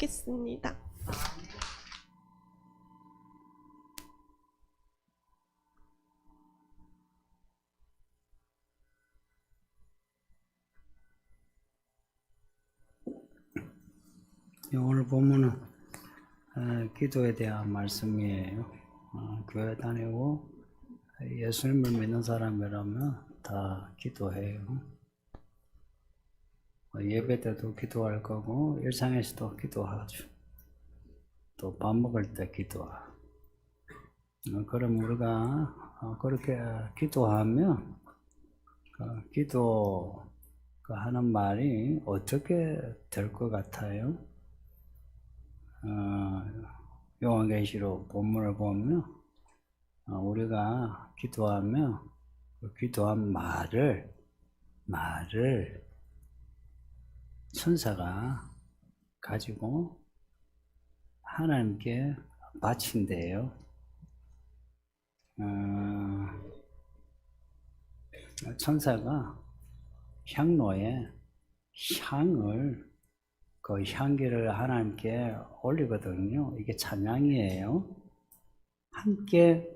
받겠습니다. 오늘 본문은 기도에 대한 말씀이에요. 교회 다니고 예수님을 믿는 사람이라면 다 기도해요. 예배 때도 기도할 거고 일상에서도 기도하죠. 또 밥 먹을 때 기도하고. 그럼 우리가 그렇게 기도하면 기도 하는 말이 어떻게 될 것 같아요? 요한계시록 본문을 보면 우리가 기도하면 그 기도한 말을 천사가 가지고 하나님께 바친대요. 천사가 향로에 향을 그 향기를 하나님께 올리거든요. 이게 찬양이에요. 함께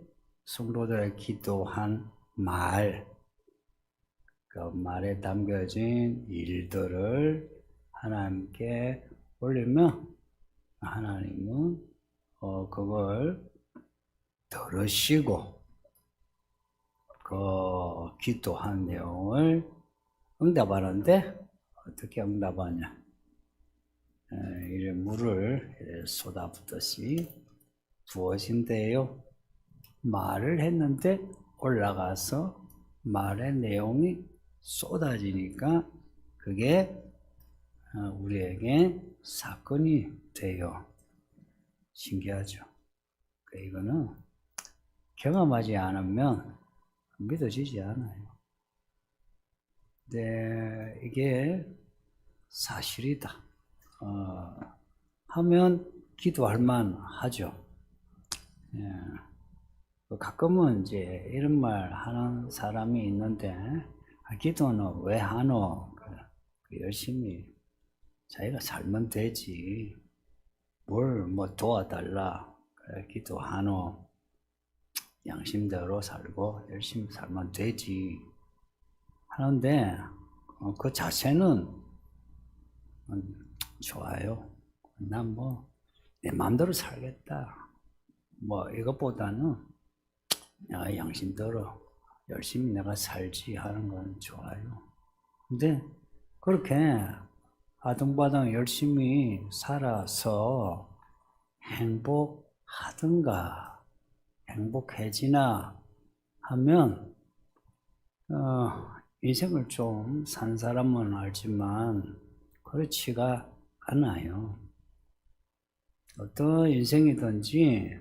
성도들의 기도한 말, 그 말에 담겨진 일들을 하나님께 올리면 하나님은 그걸 들으시고 그 기도한 내용을 응답하는데 어떻게 응답하냐? 이래 물을 쏟아붓듯이 부어진대요. 말을 했는데 올라가서 말의 내용이 쏟아지니까 그게 우리에게 사건이 돼요. 신기하죠? 이거는 경험하지 않으면 믿어지지 않아요. 근데 이게 사실이다 하면 기도할 만하죠. 가끔은 이제 이런 말 하는 사람이 있는데 기도는 왜 하노? 열심히 자기가 살면 되지. 뭘 뭐 도와달라. 그래, 기도하노. 양심대로 살고 열심히 살면 되지. 하는데 그 자세는 좋아요. 난 뭐 내 마음대로 살겠다. 뭐 이것보다는 내가 양심대로 열심히 내가 살지 하는 건 좋아요. 근데 그렇게 아등바등 열심히 살아서 행복하든가 행복해지나 하면 인생을 좀 산 사람은 알지만 그렇지가 않아요. 어떤 인생이든지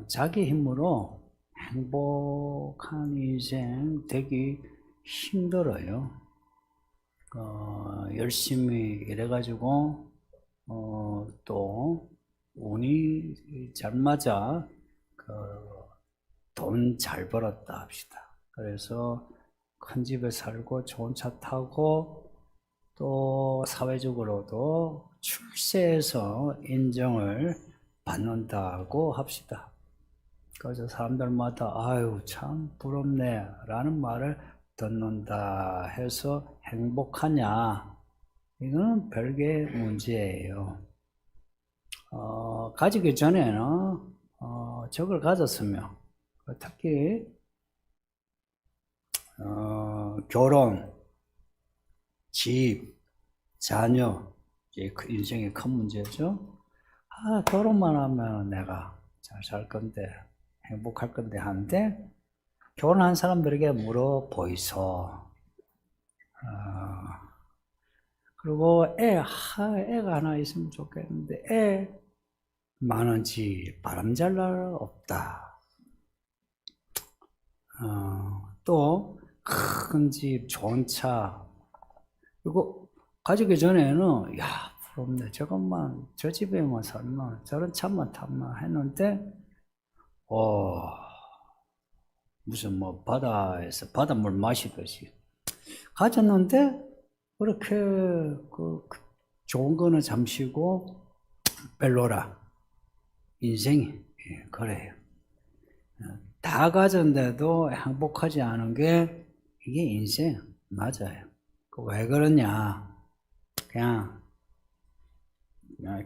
자기 힘으로 행복한 인생 되기 힘들어요. 열심히 일해가지고 또 운이 잘 맞아 돈 잘 벌었다 합시다. 그래서 큰 집에 살고 좋은 차 타고 또 사회적으로도 출세해서 인정을 받는다고 합시다. 그래서 사람들마다 아유 참 부럽네 라는 말을 듣는다 해서 행복하냐? 이거는 별개의 문제예요. 가지기 전에는 저걸 가졌으면 특히 결혼, 집, 자녀 이게 인생의 큰 문제죠. 결혼만 하면 내가 잘 살 건데 행복할 건데 하는데 결혼한 사람들에게 물어보이소. 그리고 애가 하나 있으면 좋겠는데 애 많은지 바람잘 날 없다. 또 큰 집, 좋은 차 이거 가지기 전에는 야 부럽네 저것만 저 집에만 살면 저런 차만 타면 했는데 무슨 뭐 바다에서 바닷물 마시듯이 가졌는데 그렇게 좋은 거는 잠시고 별로라. 인생이 그래요. 다 가졌는데도 행복하지 않은 게 이게 인생 맞아요. 왜 그러냐? 그냥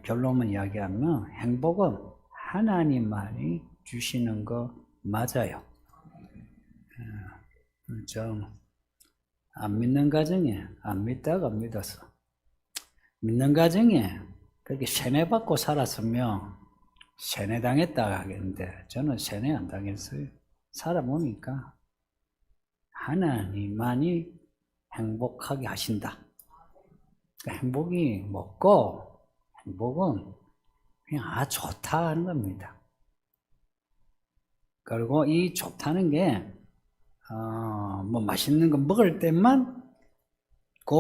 결론만 이야기하면 행복은 하나님만이 주시는 거 맞아요. 좀 안 믿는 가정에 안 믿다가 믿었어. 믿는 가정에 그렇게 세뇌받고 살았으면 세뇌당했다 하겠는데 저는 세뇌 안 당했어요. 살아보니까 하나님만이 행복하게 하신다. 행복이 뭐고 행복은 그냥 좋다 하는 겁니다. 그리고 이 좋다는 게 뭐 맛있는 거 먹을 때만 그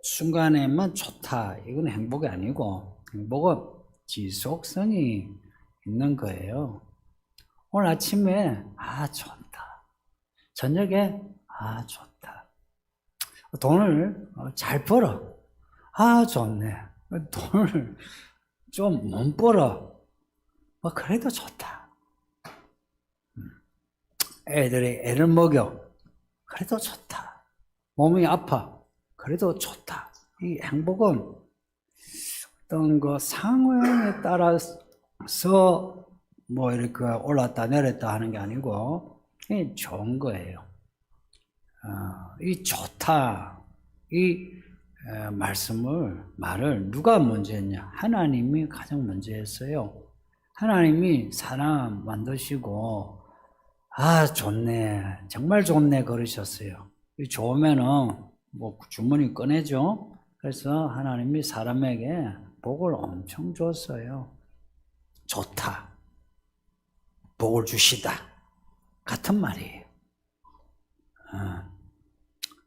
순간에만 좋다. 이건 행복이 아니고 행복은 지속성이 있는 거예요. 오늘 아침에 좋다. 저녁에 좋다. 돈을 잘 벌어. 좋네. 돈을 좀 못 벌어. 그래도 좋다. 애를 먹여. 그래도 좋다. 몸이 아파. 그래도 좋다. 이 행복은 어떤 그 상황에 따라서 뭐 이렇게 올랐다 내렸다 하는 게 아니고 좋은 거예요. 이 좋다. 이 말을 누가 먼저 했냐? 하나님이 가장 먼저 했어요. 하나님이 사람 만드시고 좋네. 정말 좋네. 그러셨어요. 좋으면은 뭐 주머니 꺼내죠. 그래서 하나님이 사람에게 복을 엄청 줬어요. 좋다. 복을 주시다. 같은 말이에요.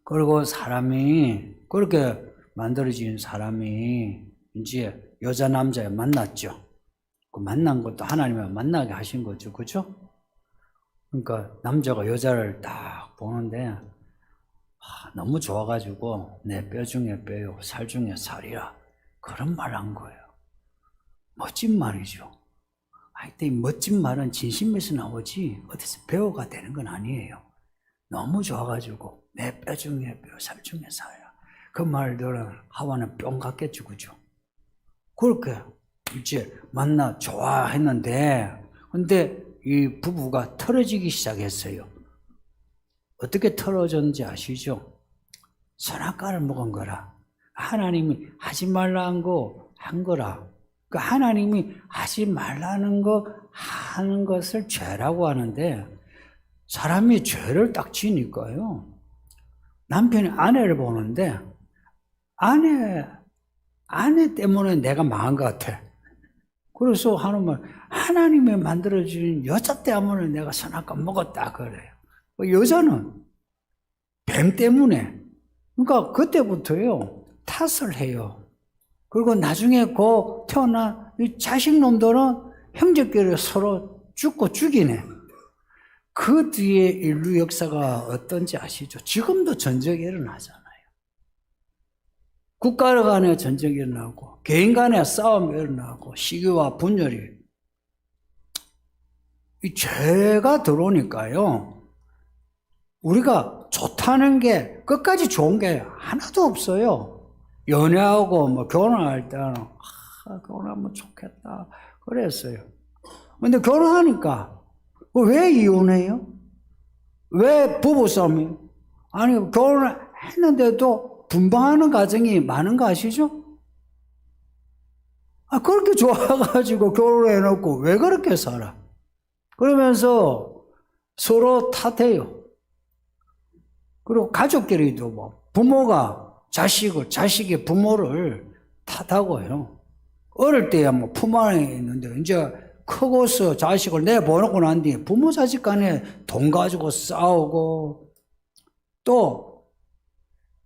그리고 사람이 그렇게 만들어진 사람이 이제 여자 남자 만났죠. 그 만난 것도 하나님이 만나게 하신 거죠. 그죠? 그러니까 남자가 여자를 딱 보는데 너무 좋아가지고 내 뼈 중에 뼈요 살 중에 살이라 그런 말 한 거예요. 멋진 말이죠. 이 멋진 말은 진심에서 나오지 어디서 배워가 되는 건 아니에요. 너무 좋아가지고 내 뼈 중에 뼈 살 중에 살이라 그 말들은 하와는 뿅 갔겠죠. 그죠? 그렇게 이제 만나 좋아했는데 근데 이 부부가 틀어지기 시작했어요. 어떻게 틀어졌는지 아시죠? 선악과를 먹은 거라. 하나님이 하지 말라는 거 한 거라. 그 하나님이 하지 말라는 거 하는 것을 죄라고 하는데 사람이 죄를 딱 지니까요. 남편이 아내를 보는데 아내 때문에 내가 망한 것 같아. 그래서 하는 말, 하나님이 만들어준 여자 때문에 내가 선악과 먹었다 그래요. 여자는 뱀 때문에. 그러니까 그때부터요 탓을 해요. 그리고 나중에 그 태어난 이 자식놈들은 형제끼리 서로 죽고 죽이네. 그 뒤에 인류 역사가 어떤지 아시죠? 지금도 전쟁이 일어나잖아요. 국가 간의 전쟁이 일어나고 개인 간의 싸움이 일어나고 시기와 분열이 이 죄가 들어오니까요. 우리가 좋다는 게 끝까지 좋은 게 하나도 없어요. 연애하고 뭐 결혼할 때는 결혼하면 좋겠다 그랬어요. 근데 결혼하니까 왜 이혼해요? 왜 부부싸움이에요? 아니 결혼했는데도 분방하는 가정이 많은 거 아시죠? 그렇게 좋아가지고 결혼해놓고 왜 그렇게 살아? 그러면서 서로 탓해요. 그리고 가족끼리도 뭐 부모가 자식이 부모를 탓하고요. 어릴 때야 뭐 품 안에 있는데 이제 크고서 자식을 내보내고 난 뒤에 부모 자식 간에 돈 가지고 싸우고 또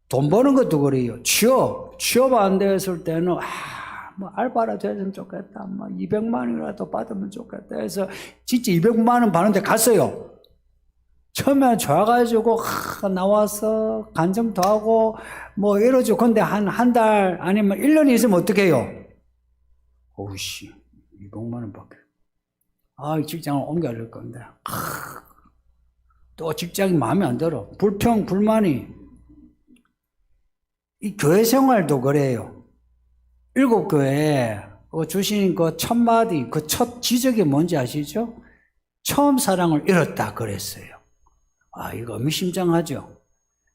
돈 버는 것도 그래요. 취업 안 됐을 때는 뭐 알바라도 했으면 좋겠다. 뭐 200만 원이라도 받으면 좋겠다 해서 진짜 200만 원 받는데 갔어요. 처음에 좋아가지고 나와서 간증도 하고 뭐 이러죠. 근데 한 달 아니면 1년 있으면 어떻게 해요? 오우씨 200만 원밖에. 아, 직장을 옮겨야 될 건데. 또 직장이 마음에 안 들어. 불만이. 이 교회 생활도 그래요. 7교회에 주신 그 첫 마디, 그 첫 지적이 뭔지 아시죠? 처음 사랑을 잃었다 그랬어요. 아, 이거 의미심장하죠.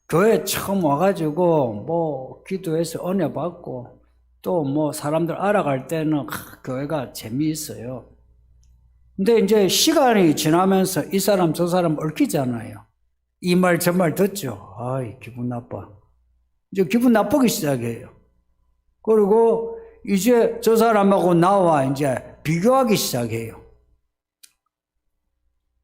교회 처음 와가지고 뭐 기도해서 은혜 받고 또 뭐 사람들 알아갈 때는 교회가 재미있어요. 근데 이제 시간이 지나면서 이 사람 저 사람 얽히잖아요. 이 말 저 말 듣죠. 아이, 기분 나빠. 이제 기분 나쁘기 시작해요. 그리고 이제 저 사람하고 나와 이제 비교하기 시작해요.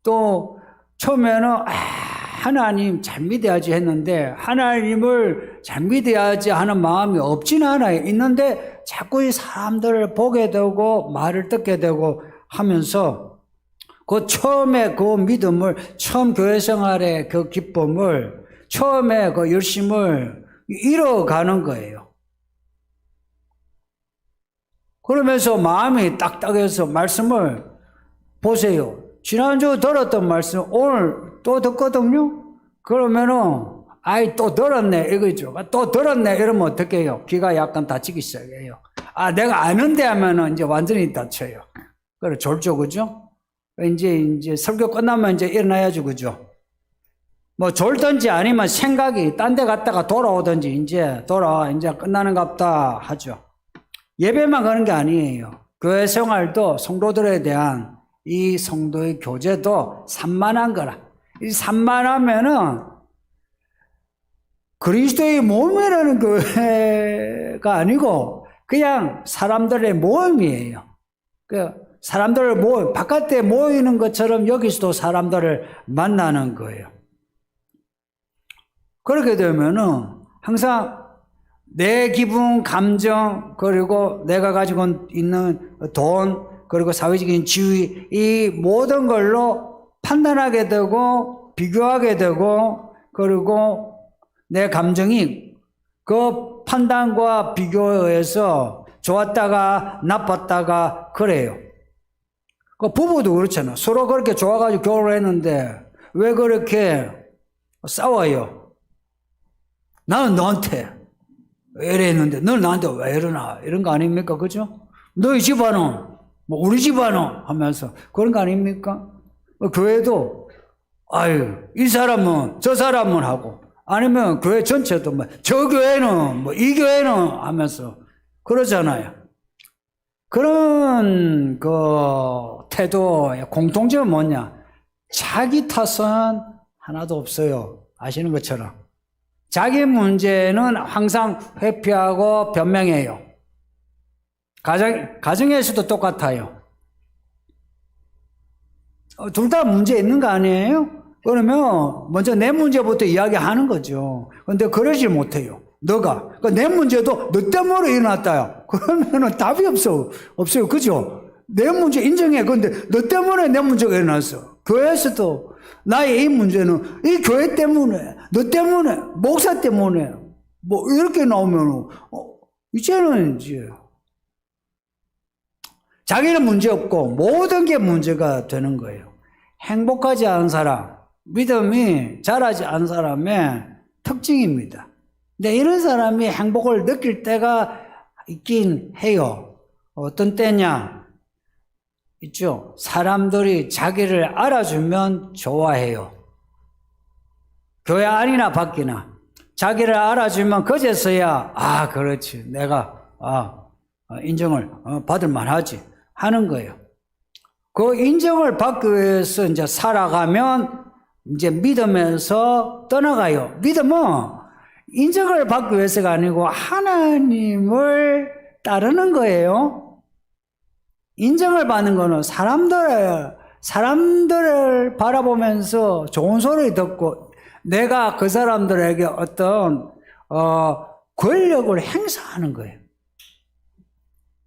또 처음에는 하나님 잘 믿어야지 했는데 하나님을 잘 믿어야지 하는 마음이 없지는 않아요. 있는데 자꾸 이 사람들을 보게 되고 말을 듣게 되고 하면서 그 처음에 그 믿음을, 처음 교회 생활의 그 기쁨을, 처음에 그 열심을 잃어가는 거예요. 그러면서 마음이 딱딱해서 말씀을 보세요. 지난주 들었던 말씀 오늘 또 듣거든요. 그러면은 아이 또 들었네 이거죠. 또 들었네 이러면 어떻게 해요? 귀가 약간 다치기 시작해요. 아, 내가 아는데 하면은 이제 완전히 다쳐요. 그래 졸죠, 그죠? 이제 설교 끝나면 이제 일어나야죠, 그죠? 뭐 졸든지 아니면 생각이 딴 데 갔다가 돌아오든지 이제 끝나는갑다 하죠. 예배만 가는 게 아니에요. 교회 생활도 성도들에 대한 이 성도의 교제도 산만한 거라. 이 산만하면은 그리스도의 몸이라는 교회가 아니고 그냥 사람들의 모임이에요. 사람들을 바깥에 모이는 것처럼 여기서도 사람들을 만나는 거예요. 그렇게 되면은 항상 내 기분, 감정, 그리고 내가 가지고 있는 돈, 그리고 사회적인 지위, 이 모든 걸로 판단하게 되고, 비교하게 되고, 그리고 내 감정이 그 판단과 비교에 의해서 좋았다가 나빴다가 그래요. 그 부부도 그렇잖아. 서로 그렇게 좋아가지고 결혼을 했는데 왜 그렇게 싸워요? 나는 너한테 왜 이랬는데 너는 나한테 왜 이러나 이런 거 아닙니까? 그죠? 너희 집안은 뭐 우리 집안은 하면서 그런 거 아닙니까? 교회도 아유 이 사람은 저 사람은 하고 아니면 교회 전체도 뭐 저 교회는 뭐 이 교회는 하면서 그러잖아요. 그런 그 태도의 공통점은 뭐냐? 자기 탓은 하나도 없어요. 아시는 것처럼. 자기 문제는 항상 회피하고 변명해요. 가정에서도 똑같아요. 둘 다 문제 있는 거 아니에요? 그러면 먼저 내 문제부터 이야기하는 거죠. 근데 그러질 못해요. 너가. 내 문제도 너 때문에 일어났다요. 그러면은 답이 없어요. 그죠? 내 문제 인정해. 근데 너 때문에 내 문제가 일어났어. 교회에서도 나의 이 문제는 이 교회 때문에, 너 때문에, 목사 때문에, 뭐 이렇게 나오면 이제는 이제 자기는 문제 없고 모든 게 문제가 되는 거예요. 행복하지 않은 사람, 믿음이 자라지 않은 사람의 특징입니다. 근데 이런 사람이 행복을 느낄 때가 있긴 해요. 어떤 때냐? 있죠. 사람들이 자기를 알아주면 좋아해요. 교회 안이나 밖이나 자기를 알아주면 그제서야 그렇지 내가 인정을 받을 만하지 하는 거예요. 그 인정을 받기 위해서 이제 살아가면 이제 믿음에서 떠나가요. 믿음은 인정을 받기 위해서가 아니고 하나님을 따르는 거예요. 인정을 받는 거는 사람들을 바라보면서 좋은 소리 듣고 내가 그 사람들에게 어떤 권력을 행사하는 거예요.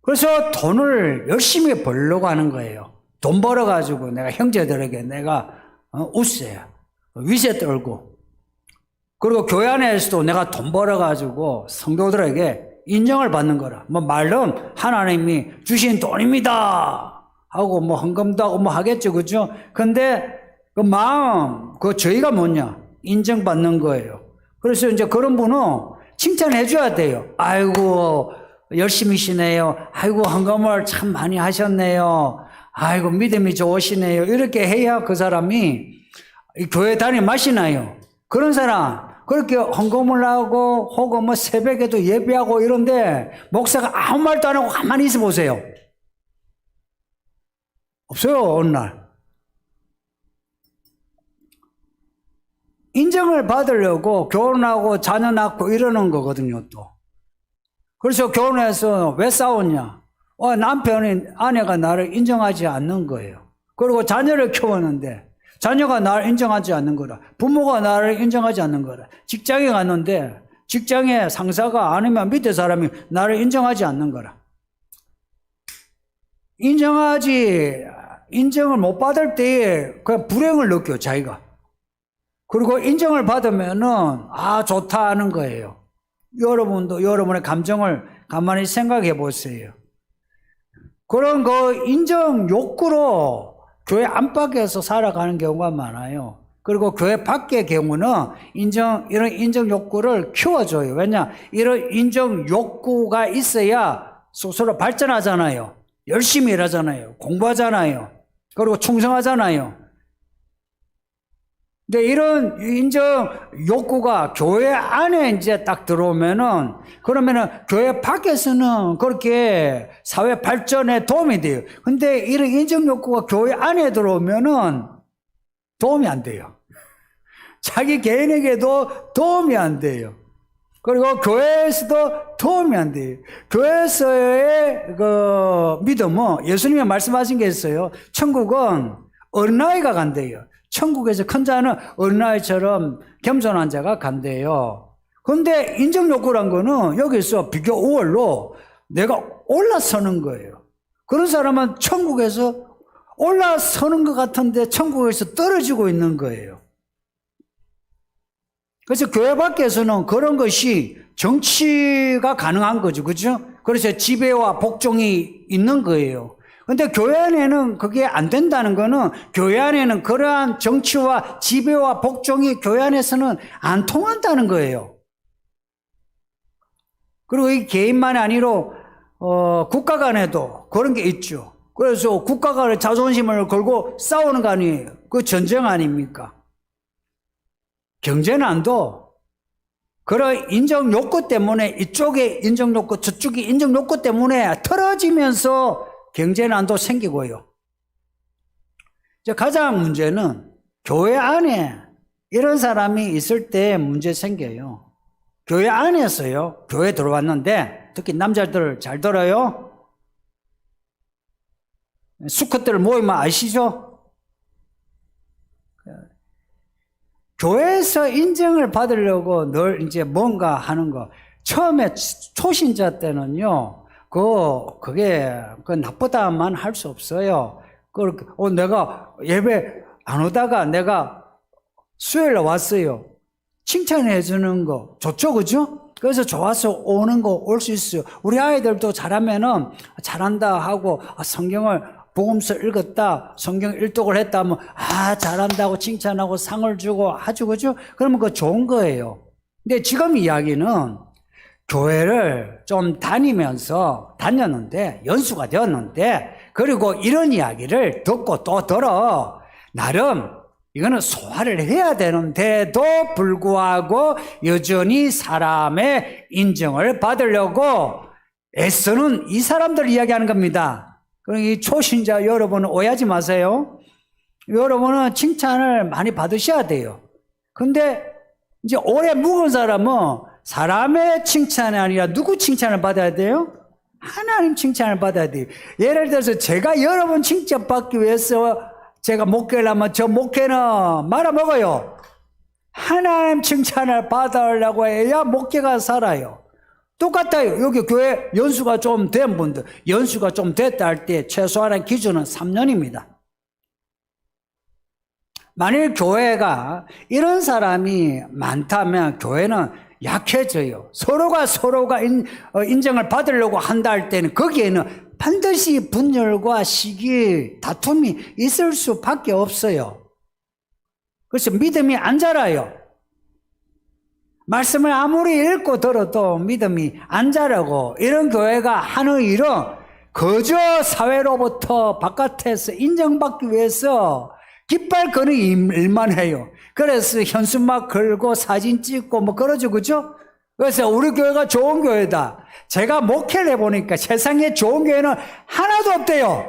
그래서 돈을 열심히 벌려고 하는 거예요. 돈 벌어가지고 내가 형제들에게 내가 웃어요. 위세 떨고. 그리고 교회 안에서도 내가 돈 벌어가지고 성도들에게 인정을 받는 거라. 뭐 말은 하나님이 주신 돈입니다 하고 뭐 헌금도 하고 뭐 하겠죠, 그죠? 근데 그 마음, 그 저희가 뭐냐? 인정받는 거예요. 그래서 이제 그런 분은 칭찬해 줘야 돼요. 아이고 열심히시네요. 아이고 헌금을 참 많이 하셨네요. 아이고 믿음이 좋으시네요. 이렇게 해야 그 사람이 교회 다니는 맛이 나요. 그런 사람 그렇게 헌금을 하고 혹은 뭐 새벽에도 예배하고 이런데 목사가 아무 말도 안 하고 가만히 있어 보세요. 없어요. 어느 날 인정을 받으려고 결혼하고 자녀 낳고 이러는 거거든요. 또 그래서 결혼해서 왜 싸웠냐? 남편이 아내가 나를 인정하지 않는 거예요. 그리고 자녀를 키웠는데 자녀가 나를 인정하지 않는 거라. 부모가 나를 인정하지 않는 거라. 직장에 갔는데 직장에 상사가 아니면 밑에 사람이 나를 인정하지 않는 거라. 인정을 못 받을 때에 그냥 불행을 느껴, 자기가. 그리고 인정을 받으면은, 좋다 하는 거예요. 여러분도 여러분의 감정을 가만히 생각해 보세요. 그런 그 인정 욕구로 교회 안팎에서 살아가는 경우가 많아요. 그리고 교회 밖의 경우는 이런 인정 욕구를 키워줘요. 왜냐? 이런 인정 욕구가 있어야 스스로 발전하잖아요. 열심히 일하잖아요. 공부하잖아요. 그리고 충성하잖아요. 근데 이런 인정 욕구가 교회 안에 이제 딱 들어오면은, 그러면은 교회 밖에서는 그렇게 사회 발전에 도움이 돼요. 근데 이런 인정 욕구가 교회 안에 들어오면은 도움이 안 돼요. 자기 개인에게도 도움이 안 돼요. 그리고 교회에서도 도움이 안 돼요. 교회에서의 그 믿음은 예수님이 말씀하신 게 있어요. 천국은 어린아이가 간대요. 천국에서 큰 자는 어린아이처럼 겸손한 자가 간대요. 그런데 인정욕구란 거는 여기서 비교 우월로 내가 올라서는 거예요. 그런 사람은 천국에서 올라서는 것 같은데 천국에서 떨어지고 있는 거예요. 그래서 교회 밖에서는 그런 것이 정치가 가능한 거죠. 그죠? 그래서 지배와 복종이 있는 거예요. 근데 교회 안에는 그게 안 된다는 거는 교회 안에는 그러한 정치와 지배와 복종이 교회 안에서는 안 통한다는 거예요. 그리고 이 개인만이 아니로 국가 간에도 그런 게 있죠. 그래서 국가 간의 자존심을 걸고 싸우는 거 아니에요. 그 전쟁 아닙니까? 경제난도 그런 인정 욕구 때문에 이쪽에 인정 욕구 저쪽에 인정 욕구 때문에 틀어지면서 경제난도 생기고요. 이제 가장 문제는 교회 안에 이런 사람이 있을 때 문제 생겨요. 교회 안에서요. 교회 들어왔는데 특히 남자들 잘 들어요. 수컷들 모이면 아시죠? 교회에서 인정을 받으려고 늘 이제 뭔가 하는 거. 처음에 초신자 때는요. 그게 나쁘다만 할 수 없어요. 내가 예배 안 오다가 내가 수요일에 왔어요. 칭찬해 주는 거 좋죠, 그죠? 그래서 좋아서 오는 거 올 수 있어요. 우리 아이들도 잘하면은 잘한다 하고 성경을 복음서 읽었다, 성경 일독을 했다 하면 잘한다고 칭찬하고 상을 주고 아주 그죠? 그러면 그거 좋은 거예요. 근데 지금 이야기는 교회를 좀 다녔는데 연수가 되었는데 그리고 이런 이야기를 듣고 또 들어 나름 이거는 소화를 해야 되는데도 불구하고 여전히 사람의 인정을 받으려고 애쓰는 이 사람들 이야기하는 겁니다. 그러니 이 초신자 여러분은 오해하지 마세요. 여러분은 칭찬을 많이 받으셔야 돼요. 근데 이제 오래 묵은 사람은 사람의 칭찬이 아니라 누구 칭찬을 받아야 돼요? 하나님 칭찬을 받아야 돼요. 예를 들어서 제가 여러분 칭찬받기 위해서 제가 목회를 하면 저 목회는 말아먹어요. 하나님 칭찬을 받으려고 해야 목회가 살아요. 똑같아요. 여기 교회 연수가 좀 된 분들, 연수가 좀 됐다 할 때 최소한의 기준은 3년입니다. 만일 교회가 이런 사람이 많다면 교회는 약해져요. 서로가 인정을 받으려고 한다 할 때는 거기에는 반드시 분열과 시기, 다툼이 있을 수밖에 없어요. 그래서 믿음이 안 자라요. 말씀을 아무리 읽고 들어도 믿음이 안 자라고, 이런 교회가 하는 일은 그저 사회로부터 바깥에서 인정받기 위해서 깃발 끄는 일만 해요. 그래서 현수막 걸고 사진 찍고 뭐 그러죠, 그죠? 그래서 우리 교회가 좋은 교회다. 제가 목회를 해보니까 세상에 좋은 교회는 하나도 없대요.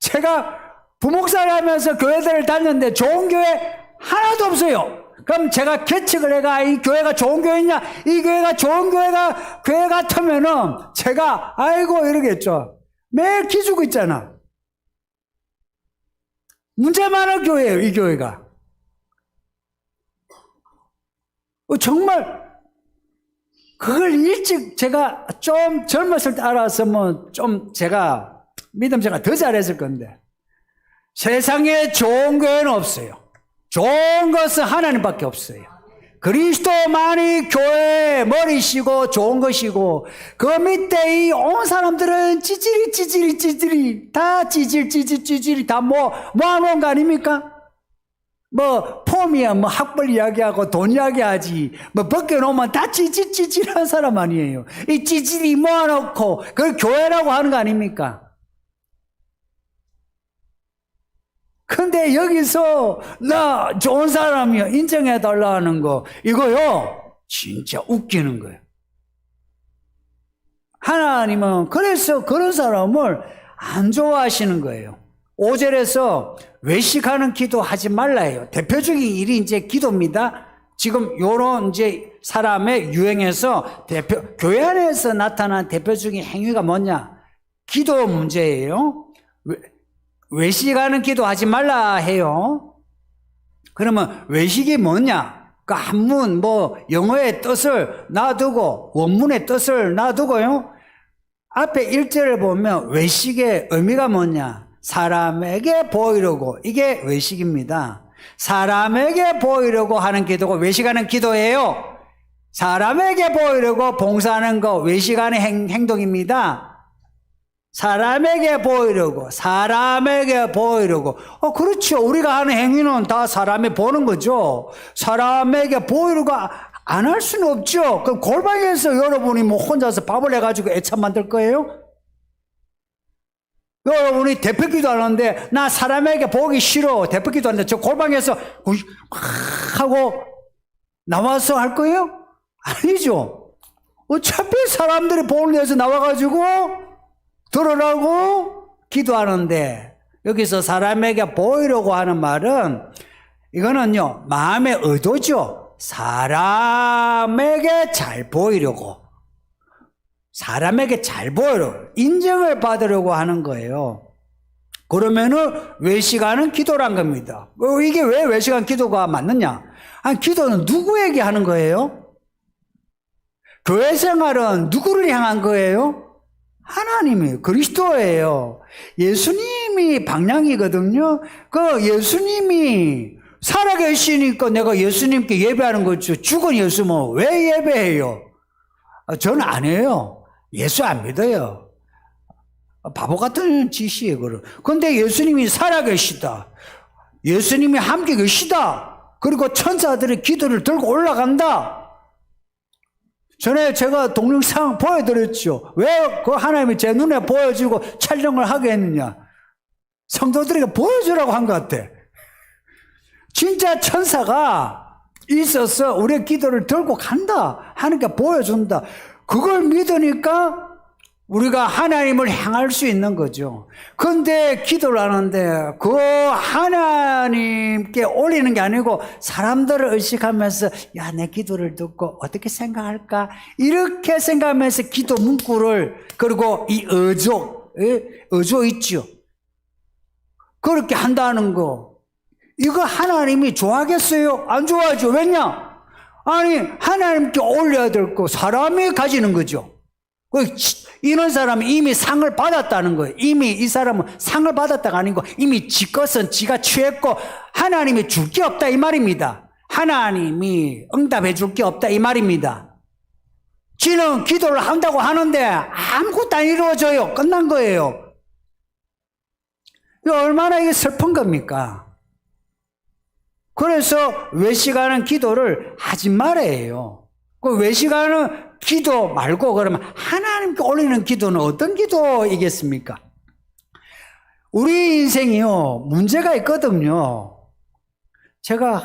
제가 부목사를 하면서 교회들을 다녔는데 좋은 교회 하나도 없어요. 그럼 제가 계측을 해가 이 교회가 좋은 교회냐, 이 교회가 좋은 교회 같으면은 제가 아이고 이러겠죠. 매일 기죽고 있잖아. 문제 많은 교회예요, 이 교회가. 정말 그걸 일찍 제가 좀 젊었을 때 알았으면 좀 제가 제가 더 잘했을 건데, 세상에 좋은 교회는 없어요. 좋은 것은 하나님밖에 없어요. 그리스도만이 교회의 머리시고 좋은 것이고, 그 밑에 이 온 사람들은 찌질이 다 찌질이 다 모아놓은 거 아닙니까? 뭐 폼이야 뭐 학벌 이야기하고 돈 이야기하지, 뭐 벗겨놓으면 다 찌질한 사람 아니에요. 이 찌질이 모아놓고 그걸 교회라고 하는 거 아닙니까? 근데 여기서 나 좋은 사람이요 인정해달라 하는 거, 이거요 진짜 웃기는 거예요. 하나님은 그래서 그런 사람을 안 좋아하시는 거예요. 5절에서 외식하는 기도 하지 말라 해요. 대표적인 일이 이제 기도입니다. 지금 요런 이제 사람의 유행에서 교회 안에서 나타난 대표적인 행위가 뭐냐? 기도 문제예요. 외식하는 기도 하지 말라 해요. 그러면 외식이 뭐냐? 그 한문 영어의 뜻을 놔두고 원문의 뜻을 놔두고요. 앞에 1절을 보면 외식의 의미가 뭐냐? 사람에게 보이려고, 이게 외식입니다. 사람에게 보이려고 하는 기도가 외식하는 기도예요. 사람에게 보이려고 봉사하는 거 외식하는 행동입니다. 사람에게 보이려고. 그렇죠. 우리가 하는 행위는 다 사람이 보는 거죠. 사람에게 보이려고 안 할 수는 없죠. 그럼 골방에서 여러분이 혼자서 밥을 해가지고 애참 만들 거예요? 여러분이 대표기도 하는데 나 사람에게 보기 싫어, 대표기도 하는데 저 골방에서 하고 나와서 할 거예요? 아니죠. 어차피 사람들이 보는 데서 나와가지고 들으라고 기도하는데, 여기서 사람에게 보이려고 하는 말은 이거는요 마음의 의도죠. 사람에게 잘 보이려고, 인정을 받으려고 하는 거예요. 그러면은 외식하는 기도란 겁니다. 이게 왜 외식하는 기도가 맞느냐? 기도는 누구에게 하는 거예요? 교회 생활은 누구를 향한 거예요? 하나님이에요. 그리스도예요. 예수님이 방향이거든요. 그 예수님이 살아계시니까 내가 예수님께 예배하는 거죠. 죽은 예수면 왜 예배해요? 저는 안 해요. 예수 안 믿어요. 바보 같은 짓이에요. 그런데 예수님이 살아계시다. 예수님이 함께 계시다. 그리고 천사들이 기도를 들고 올라간다. 전에 제가 동영상 보여드렸죠. 왜 그 하나님이 제 눈에 보여주고 촬영을 하게 했느냐? 성도들에게 보여주라고 한 것 같아. 진짜 천사가 있어서 우리의 기도를 들고 간다 하니까 보여준다. 그걸 믿으니까 우리가 하나님을 향할 수 있는 거죠. 그런데 기도를 하는데 그 하나님께 올리는 게 아니고 사람들을 의식하면서 야, 내 기도를 듣고 어떻게 생각할까? 이렇게 생각하면서 기도 문구를, 그리고 이 어조 있죠. 그렇게 한다는 거, 이거 하나님이 좋아하겠어요? 안 좋아하죠. 왜냐? 아니, 하나님께 올려야 될 거 사람이 가지는 거죠. 이런 사람이 이미 상을 받았다는 거예요. 이미 이 사람은 상을 받았다가 아니고 이미 지 것은 지가 취했고 하나님이 줄 게 없다 이 말입니다. 하나님이 응답해 줄 게 없다 이 말입니다. 지는 기도를 한다고 하는데 아무것도 안 이루어져요. 끝난 거예요. 얼마나 이게 슬픈 겁니까? 그래서 외식하는 기도를 하지 말아요. 그 외식하는 기도 말고 그러면 하나님께 올리는 기도는 어떤 기도이겠습니까? 우리 인생이요, 문제가 있거든요. 제가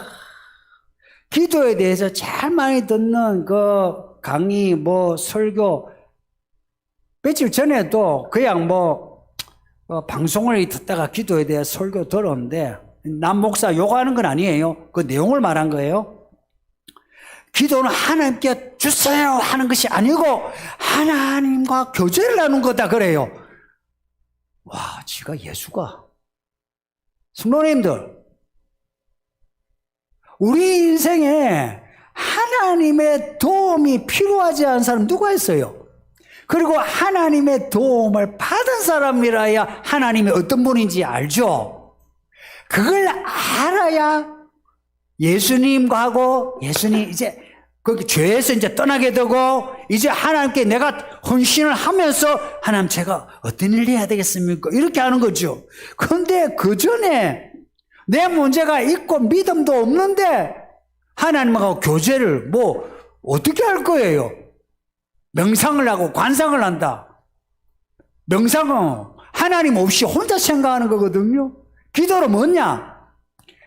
기도에 대해서 제일 많이 듣는 그 강의, 설교, 며칠 전에도 그냥 방송을 듣다가 기도에 대해 설교 들었는데, 남 목사 욕하는 건 아니에요. 그 내용을 말한 거예요. 기도는 하나님께 주세요 하는 것이 아니고 하나님과 교제를 나눈 거다 그래요. 와, 지가 예수가. 성도님들, 우리 인생에 하나님의 도움이 필요하지 않은 사람 누가 있어요? 그리고 하나님의 도움을 받은 사람이라야 하나님이 어떤 분인지 알죠? 그걸 알아야 예수님과 하고 예수님 이제 거기 죄에서 이제 떠나게 되고 이제 하나님께 내가 헌신을 하면서 하나님 제가 어떤 일을 해야 되겠습니까? 이렇게 하는 거죠. 그런데 그 전에 내 문제가 있고 믿음도 없는데 하나님하고 교제를 어떻게 할 거예요? 명상을 하고 관상을 한다. 명상은 하나님 없이 혼자 생각하는 거거든요. 기도는 뭐냐?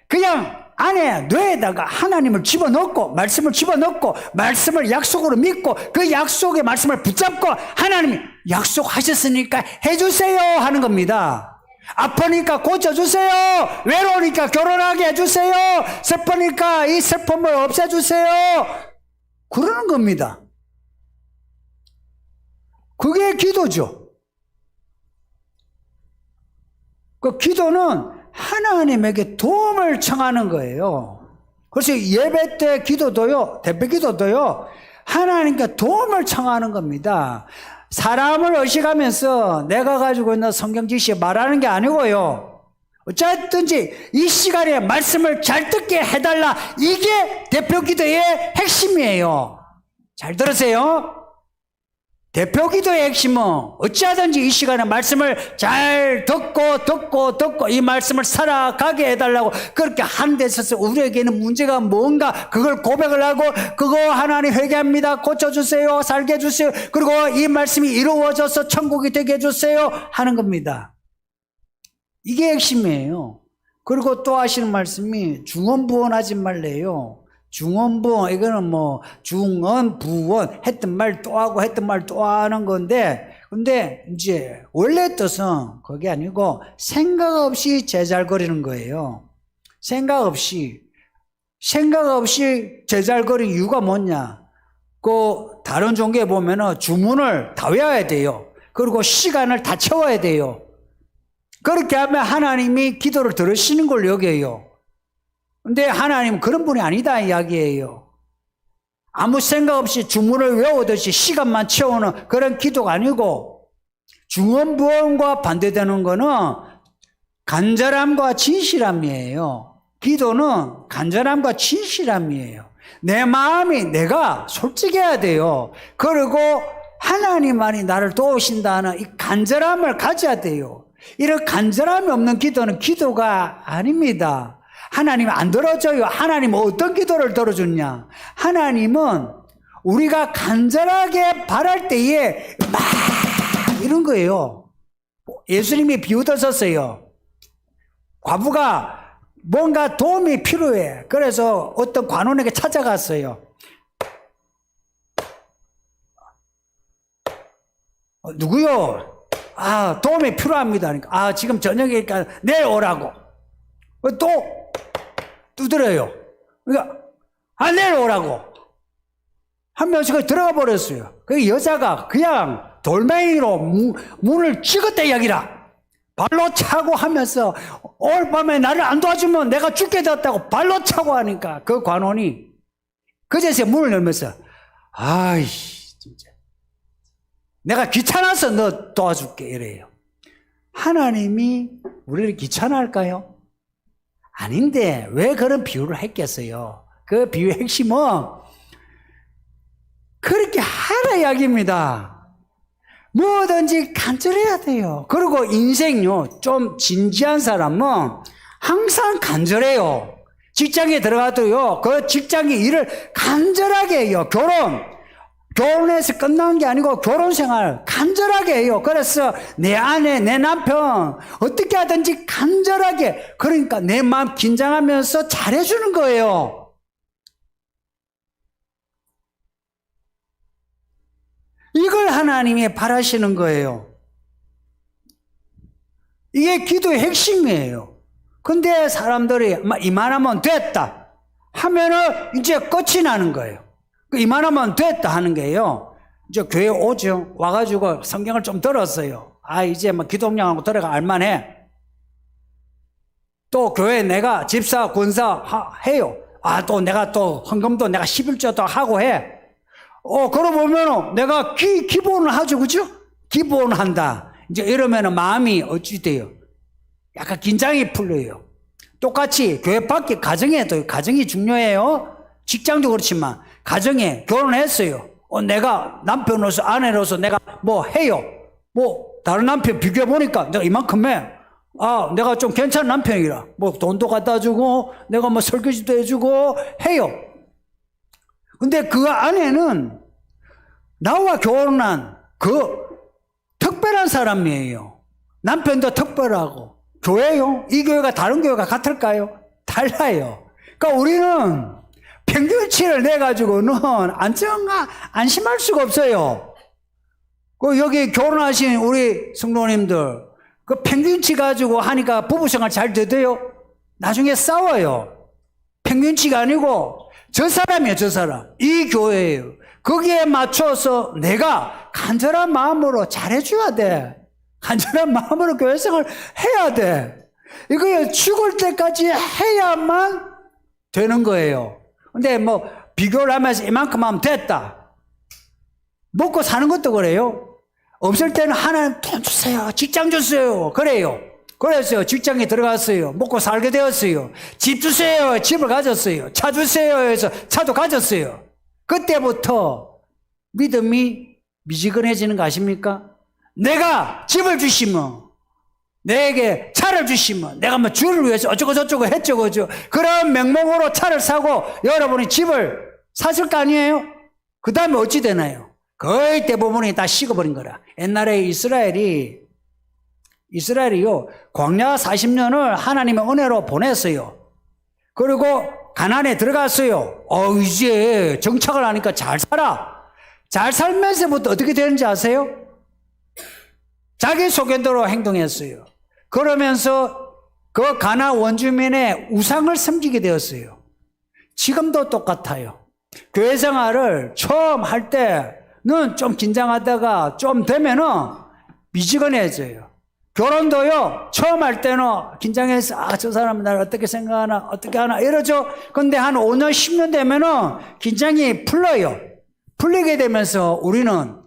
그냥 안에 뇌에다가 하나님을 집어넣고 말씀을 집어넣고 말씀을 약속으로 믿고 그 약속의 말씀을 붙잡고 하나님이 약속하셨으니까 해주세요 하는 겁니다. 아프니까 고쳐주세요. 외로우니까 결혼하게 해주세요. 슬프니까 이 슬픔을 없애주세요. 그러는 겁니다. 그게 기도죠. 그 기도는 하나님에게 도움을 청하는 거예요. 그래서 예배 때 기도도요, 대표 기도도요, 하나님께 도움을 청하는 겁니다. 사람을 의식하면서 내가 가지고 있는 성경 지식 말하는 게 아니고요. 어쨌든지 이 시간에 말씀을 잘 듣게 해달라. 이게 대표 기도의 핵심이에요. 잘 들으세요. 대표 기도의 핵심은 어찌하든지 이 시간에 말씀을 잘 듣고 이 말씀을 살아가게 해달라고 그렇게 한 데 있어서 우리에게는 문제가 뭔가 그걸 고백을 하고 그거 하나님 회개합니다. 고쳐주세요. 살게 해주세요. 그리고 이 말씀이 이루어져서 천국이 되게 해주세요 하는 겁니다. 이게 핵심이에요. 그리고 또 하시는 말씀이 중언부언하지 말래요. 중언부언, 이거는 중언, 부언, 했던 말 또 하고 했던 말 또 하는 건데, 근데 이제 원래 뜻은 그게 아니고 생각 없이 제잘거리는 거예요. 생각 없이 제잘거리는 이유가 뭐냐? 다른 종교에 보면은 주문을 다 외워야 돼요. 그리고 시간을 다 채워야 돼요. 그렇게 하면 하나님이 기도를 들으시는 걸 여겨요. 근데 하나님은 그런 분이 아니다 이야기예요. 아무 생각 없이 주문을 외우듯이 시간만 채우는 그런 기도가 아니고 중언부언과 반대되는 거는 간절함과 진실함이에요. 기도는 간절함과 진실함이에요. 내 마음이 내가 솔직해야 돼요. 그리고 하나님만이 나를 도우신다는 이 간절함을 가져야 돼요. 이런 간절함이 없는 기도는 기도가 아닙니다. 하나님은 안 들어줘요. 하나님은 어떤 기도를 들어주냐? 하나님은 우리가 간절하게 바랄 때에 막 이런 거예요. 예수님이 비유도 썼어요. 과부가 뭔가 도움이 필요해. 그래서 어떤 관원에게 찾아갔어요. 누구요? 도움이 필요합니다. 그러니까 지금 저녁이니까 내일 오라고. 또 두드려요. 그러니까 내일 오라고 하면서 들어가 버렸어요. 그 여자가 그냥 돌멩이로 문을 찍었다 이야기라. 발로 차고 하면서 오늘 밤에 나를 안 도와주면 내가 죽게 되었다고 발로 차고 하니까 그 관원이 그제서야 문을 열면서 진짜 내가 귀찮아서 너 도와줄게 이래요. 하나님이 우리를 귀찮아할까요? 아닌데 왜 그런 비유를 했겠어요? 그 비유의 핵심은 그렇게 하라 이야기입니다. 뭐든지 간절해야 돼요. 그리고 인생요, 좀 진지한 사람은 항상 간절해요. 직장에 들어가도요, 그 직장의 일을 간절하게 해요. 결혼해서 끝난 게 아니고 결혼 생활 간절하게 해요. 그래서 내 아내, 내 남편 어떻게 하든지 간절하게, 그러니까 내 마음 긴장하면서 잘해주는 거예요. 이걸 하나님이 바라시는 거예요. 이게 기도의 핵심이에요. 근데 사람들이 이만하면 됐다 하면은 이제 끝이 나는 거예요. 이만하면 됐다 하는 게요. 이제 교회 오죠. 와가지고 성경을 좀 들었어요. 이제 기독령하고 들어가 알만해. 또 교회 내가 집사, 권사 해요. 또 내가 또 헌금도 내가 11조도 하고 해. 그러고 보면은 내가 기본을 하죠. 그죠? 기본을 한다. 이제 이러면은 마음이 어찌 돼요? 약간 긴장이 풀려요. 똑같이 교회 밖에 가정에도, 가정이 중요해요. 직장도 그렇지만 가정에 결혼했어요. 내가 남편으로서, 아내로서 내가 뭐 해요. 다른 남편 비교해보니까 내가 이만큼 해. 내가 좀 괜찮은 남편이라. 돈도 갖다 주고, 내가 설거지도 해주고 해요. 근데 그 안에는 나와 결혼한 그 특별한 사람이에요. 남편도 특별하고. 교회요? 이 교회가 다른 교회가 같을까요? 달라요. 그러니까 우리는 평균치를 내가지고는 안심할 수가 없어요. 여기 결혼하신 우리 성도님들, 그 평균치 가지고 하니까 부부생활 잘 되대요? 나중에 싸워요. 평균치가 아니고 저 사람이에요, 저 사람. 이 교회예요. 거기에 맞춰서 내가 간절한 마음으로 잘해줘야 돼. 간절한 마음으로 교회생활 해야 돼. 이거 죽을 때까지 해야만 되는 거예요. 근데 비교를 하면서 이만큼 하면 됐다. 먹고 사는 것도 그래요. 없을 때는 하나님 돈 주세요. 직장 주세요. 그래요. 그래서 직장에 들어갔어요. 먹고 살게 되었어요. 집 주세요. 집을 가졌어요. 차 주세요 해서 차도 가졌어요. 그때부터 믿음이 미지근해지는 거 아십니까? 내가 집을 주시면, 내게 차를 주시면, 내가 주를 위해서 어쩌고저쩌고 했죠. 그런 명목으로 차를 사고 여러분이 집을 샀을 거 아니에요? 그 다음에 어찌 되나요? 거의 대부분이 다 식어버린 거라. 옛날에 이스라엘이요, 광야 40년을 하나님의 은혜로 보냈어요. 그리고 가나안에 들어갔어요. 이제 정착을 하니까 잘 살아. 잘 살면서부터 어떻게 되는지 아세요? 자기 소견대로 행동했어요. 그러면서 그 가나안 원주민의 우상을 섬기게 되었어요. 지금도 똑같아요. 교회 생활을 처음 할 때는 좀 긴장하다가 좀 되면은 미지근해져요. 결혼도요, 처음 할 때는 긴장해서, 저 사람은 나를 어떻게 생각하나, 어떻게 하나, 이러죠. 근데 한 5년, 10년 되면은 긴장이 풀려요. 풀리게 되면서 우리는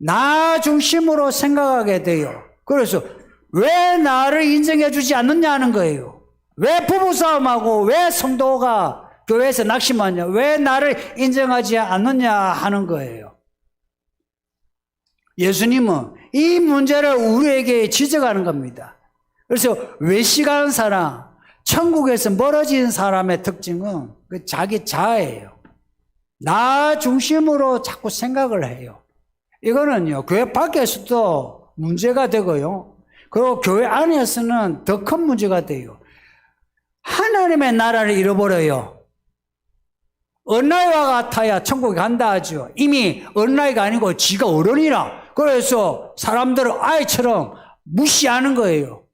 나 중심으로 생각하게 돼요. 그래서 왜 나를 인정해 주지 않느냐 하는 거예요. 왜 부부싸움하고 왜 성도가 교회에서 낙심하냐, 왜 나를 인정하지 않느냐 하는 거예요. 예수님은 이 문제를 우리에게 지적하는 겁니다. 그래서 외식하는 사람, 천국에서 멀어진 사람의 특징은 자기 자아예요. 나 중심으로 자꾸 생각을 해요. 이거는요, 교회 밖에서도 문제가 되고요. 그리고 교회 안에서는 더 큰 문제가 돼요. 하나님의 나라를 잃어버려요. 어린아이와 같아야 천국에 간다 하죠. 이미 어린아이가 아니고 지가 어른이라. 그래서 사람들을 아이처럼 무시하는 거예요.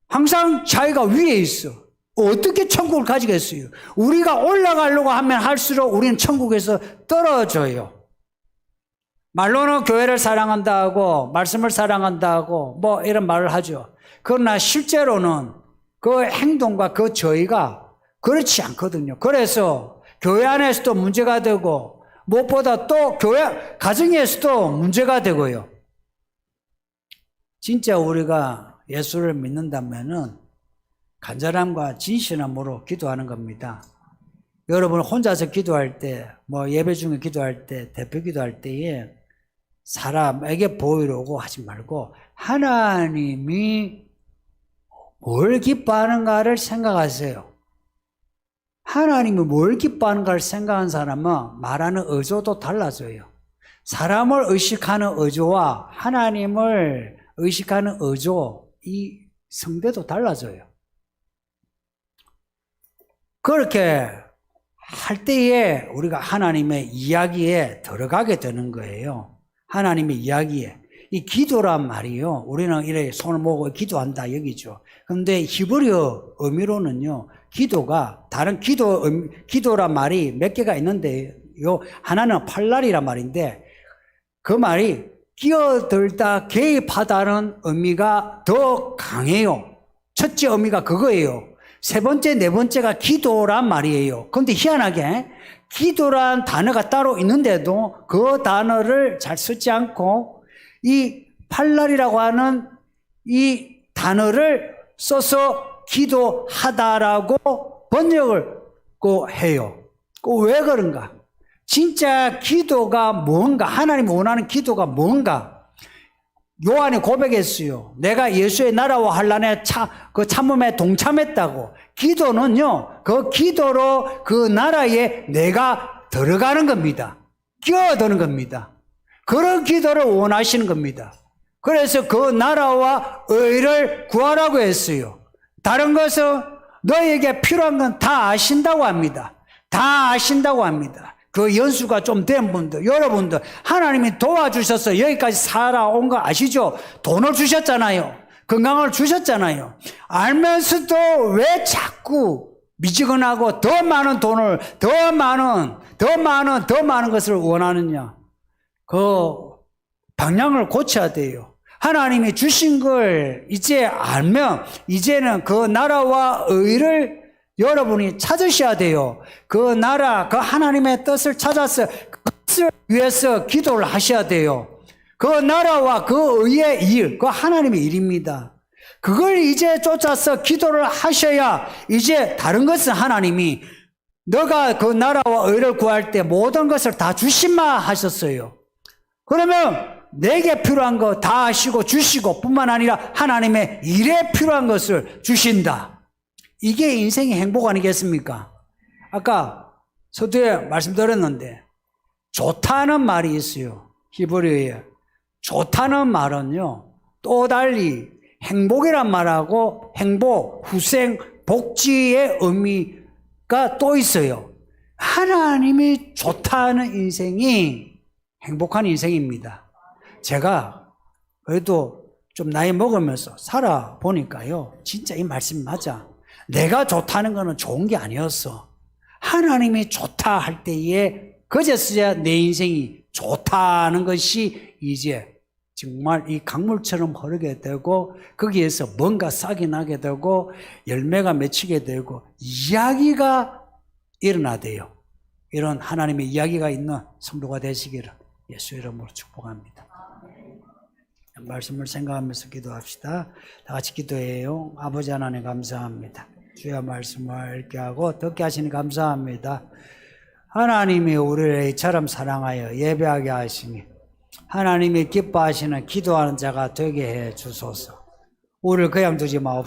항상 자기가 위에 있어. 어떻게 천국을 가지겠어요? 우리가 올라가려고 하면 할수록 우리는 천국에서 떨어져요. 말로는 교회를 사랑한다고, 말씀을 사랑한다고, 이런 말을 하죠. 그러나 실제로는 그 행동과 그 저희가 그렇지 않거든요. 그래서 교회 안에서도 문제가 되고, 무엇보다 또 교회, 가정에서도 문제가 되고요. 진짜 우리가 예수를 믿는다면은 간절함과 진실함으로 기도하는 겁니다. 여러분 혼자서 기도할 때, 뭐 예배 중에 기도할 때, 대표 기도할 때에 사람에게 보이려고 하지 말고 하나님이 뭘 기뻐하는가를 생각하세요. 하나님이 뭘 기뻐하는가를 생각한 사람은 말하는 의조도 달라져요. 사람을 의식하는 의조와 하나님을 의식하는 의조, 이 성대도 달라져요. 그렇게 할 때에 우리가 하나님의 이야기에 들어가게 되는 거예요. 하나님의 이야기에. 이 기도란 말이요. 우리는 이렇게 손을 모으고 기도한다 여기죠. 그런데 히브리어 의미로는요. 기도가 다른 기도란 말이 몇 개가 있는데 하나는 팔날이란 말인데 그 말이 끼어들다 개입하다는 의미가 더 강해요. 첫째 의미가 그거예요. 세 번째, 네 번째가 기도란 말이에요. 그런데 희한하게 기도란 단어가 따로 있는데도 그 단어를 잘 쓰지 않고 이 팔날이라고 하는 이 단어를 써서 기도하다라고 번역을 해요. 왜 그런가? 진짜 기도가 뭔가, 하나님이 원하는 기도가 뭔가? 요한이 고백했어요. 내가 예수의 나라와 환란에 그 참음에 동참했다고. 기도는요, 그 기도로 그 나라에 내가 들어가는 겁니다. 끼어드는 겁니다. 그런 기도를 원하시는 겁니다. 그래서 그 나라와 의를 구하라고 했어요. 다른 것은 너에게 필요한 건 다 아신다고 합니다. 다 아신다고 합니다. 그 연수가 좀 된 분들, 여러분들, 하나님이 도와주셔서 여기까지 살아온 거 아시죠? 돈을 주셨잖아요. 건강을 주셨잖아요. 알면서도 왜 자꾸 미지근하고 더 많은 돈을, 더 많은 것을 원하느냐? 그 방향을 고쳐야 돼요. 하나님이 주신 걸 이제 알면 이제는 그 나라와 의를 여러분이 찾으셔야 돼요. 그 나라, 그 하나님의 뜻을 찾아서 그것을 위해서 기도를 하셔야 돼요. 그 나라와 그 의의 일, 그 하나님의 일입니다. 그걸 이제 쫓아서 기도를 하셔야 이제 다른 것은 하나님이 너가 그 나라와 의를 구할 때 모든 것을 다 주신마 하셨어요. 그러면 내게 필요한 거 다 아시고 주시고 뿐만 아니라 하나님의 일에 필요한 것을 주신다. 이게 인생의 행복 아니겠습니까? 아까 서두에 말씀드렸는데 좋다는 말이 있어요. 히브리어에. 좋다는 말은요. 또 달리 행복이란 말하고 행복, 후생, 복지의 의미가 또 있어요. 하나님이 좋다는 인생이 행복한 인생입니다. 제가 그래도 좀 나이 먹으면서 살아보니까요. 진짜 이 말씀이 맞아. 내가 좋다는 거는 좋은 게 아니었어. 하나님이 좋다 할 때에 그제서야 내 인생이 좋다는 것이 이제 정말 이 강물처럼 흐르게 되고 거기에서 뭔가 싹이 나게 되고 열매가 맺히게 되고 이야기가 일어나대요. 이런 하나님의 이야기가 있는 성도가 되시기를 예수 이름으로 축복합니다. 말씀을 생각하면서 기도합시다. 다 같이 기도해요. 아버지 하나님 감사합니다. 주의 말씀을 읽게 하고 듣게 하시니 감사합니다. 하나님이 우리를 이처럼 사랑하여 예배하게 하시니 하나님이 기뻐하시는 기도하는 자가 되게 해 주소서. 우리를 그냥 두지 마옵소서.